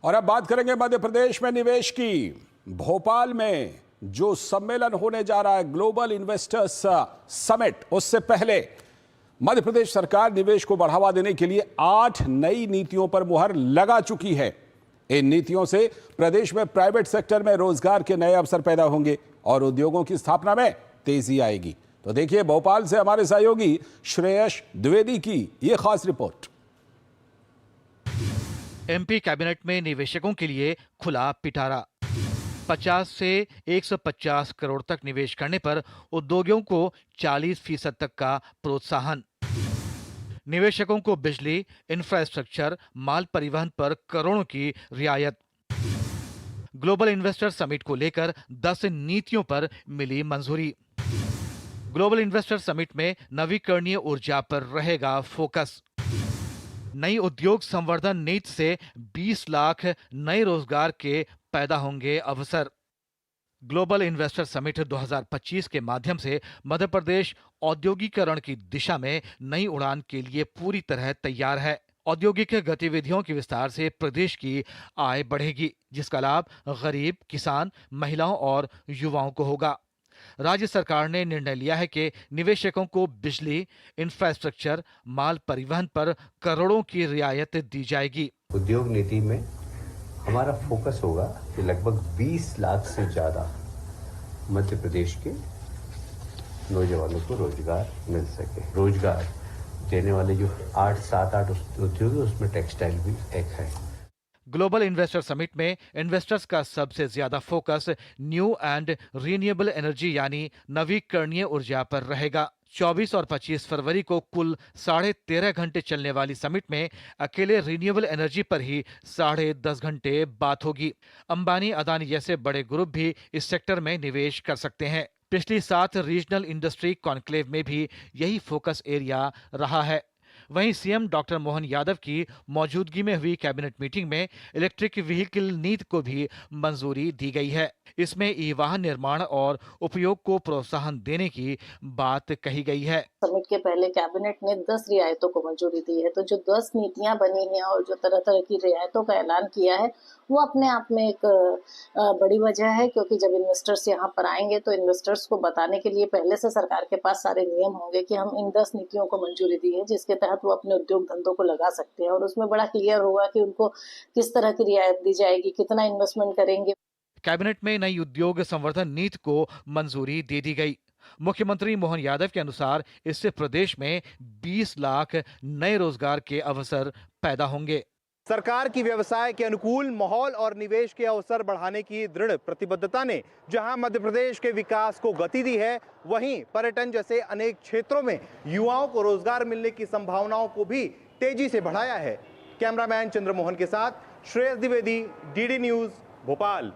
और अब बात करेंगे मध्य प्रदेश में निवेश की। भोपाल में जो सम्मेलन होने जा रहा है, ग्लोबल इन्वेस्टर्स समिट, उससे पहले मध्य प्रदेश सरकार निवेश को बढ़ावा देने के लिए 8 नई नीतियों पर मुहर लगा चुकी है। इन नीतियों से प्रदेश में प्राइवेट सेक्टर में रोजगार के नए अवसर पैदा होंगे और उद्योगों की स्थापना में तेजी आएगी। तो देखिए भोपाल से हमारे सहयोगी श्रेयस द्विवेदी की यह खास रिपोर्ट। एमपी कैबिनेट में निवेशकों के लिए खुला पिटारा। 50 से 150 करोड़ तक निवेश करने पर उद्योगों को 40% तक का प्रोत्साहन। निवेशकों को बिजली, इंफ्रास्ट्रक्चर, माल परिवहन पर करोड़ों की रियायत। ग्लोबल इन्वेस्टर समिट को लेकर 10 नीतियों पर मिली मंजूरी। ग्लोबल इन्वेस्टर समिट में नवीकरणीय ऊर्जा पर रहेगा फोकस। नई उद्योग संवर्धन नीति से 20 लाख नए रोजगार के पैदा होंगे अवसर। ग्लोबल इन्वेस्टर समिट 2025 के माध्यम से मध्य प्रदेश औद्योगिकरण की दिशा में नई उड़ान के लिए पूरी तरह तैयार है। औद्योगिक गतिविधियों के विस्तार से प्रदेश की आय बढ़ेगी, जिसका लाभ गरीब, किसान, महिलाओं और युवाओं को होगा। राज्य सरकार ने निर्णय लिया है कि निवेशकों को बिजली, इंफ्रास्ट्रक्चर, माल परिवहन पर करोड़ों की रियायत दी जाएगी। उद्योग नीति में हमारा फोकस होगा कि लगभग 20 लाख से ज्यादा मध्य प्रदेश के नौजवानों को रोजगार मिल सके। रोजगार देने वाले जो 7-8 उद्योग है, उसमें टेक्सटाइल भी एक है। ग्लोबल इन्वेस्टर समिट में इन्वेस्टर्स का सबसे ज्यादा focus new and renewable energy यानी नवीकरणीय ऊर्जा पर रहेगा। 24 और 25 फरवरी को कुल 13.5 घंटे चलने वाली समिट में अकेले रिन्यूएबल एनर्जी पर ही 10.5 घंटे बात होगी। अंबानी, अदानी जैसे बड़े ग्रुप भी इस सेक्टर में निवेश कर सकते हैं। पिछली 7 रीजनल इंडस्ट्री कॉन्क्लेव में भी यही फोकस एरिया रहा है। वहीं सीएम डॉक्टर मोहन यादव की मौजूदगी में हुई कैबिनेट मीटिंग में इलेक्ट्रिक व्हीकल नीति को भी मंजूरी दी गई है। इसमें ई वाहन निर्माण और उपयोग को प्रोत्साहन देने की बात कही गई है। समिट के पहले कैबिनेट ने 10 रियायतों को मंजूरी दी है, तो जो 10 नीतियां बनी हैं और जो तरह तरह की रियायतों का ऐलान किया है, वो अपने आप में एक बड़ी वजह है, क्योंकि जब इन्वेस्टर्स यहाँ पर आएंगे तो इन्वेस्टर्स को बताने के लिए पहले से सरकार के पास सारे नियम होंगे कि हम इन 10 नीतियों को मंजूरी दी है, जिसके तहत वो अपने उद्योग धंधों को लगा सकते हैं और उसमें बड़ा क्लियर होगा कि उनको किस तरह की रियायत दी जाएगी, कितना इन्वेस्टमेंट करेंगे। कैबिनेट में नई उद्योग संवर्धन नीति को मंजूरी दे दी गई। मुख्यमंत्री मोहन यादव के अनुसार इससे प्रदेश में 20 लाख नए रोजगार के अवसर पैदा होंगे। सरकार की व्यवसाय के अनुकूल माहौल और निवेश के अवसर बढ़ाने की दृढ़ प्रतिबद्धता ने जहां मध्य प्रदेश के विकास को गति दी है, वहीं पर्यटन जैसे अनेक क्षेत्रों में युवाओं को रोजगार मिलने की संभावनाओं को भी तेजी से बढ़ाया है। कैमरामैन चंद्रमोहन के साथ श्रेयस द्विवेदी, डीडी न्यूज, भोपाल।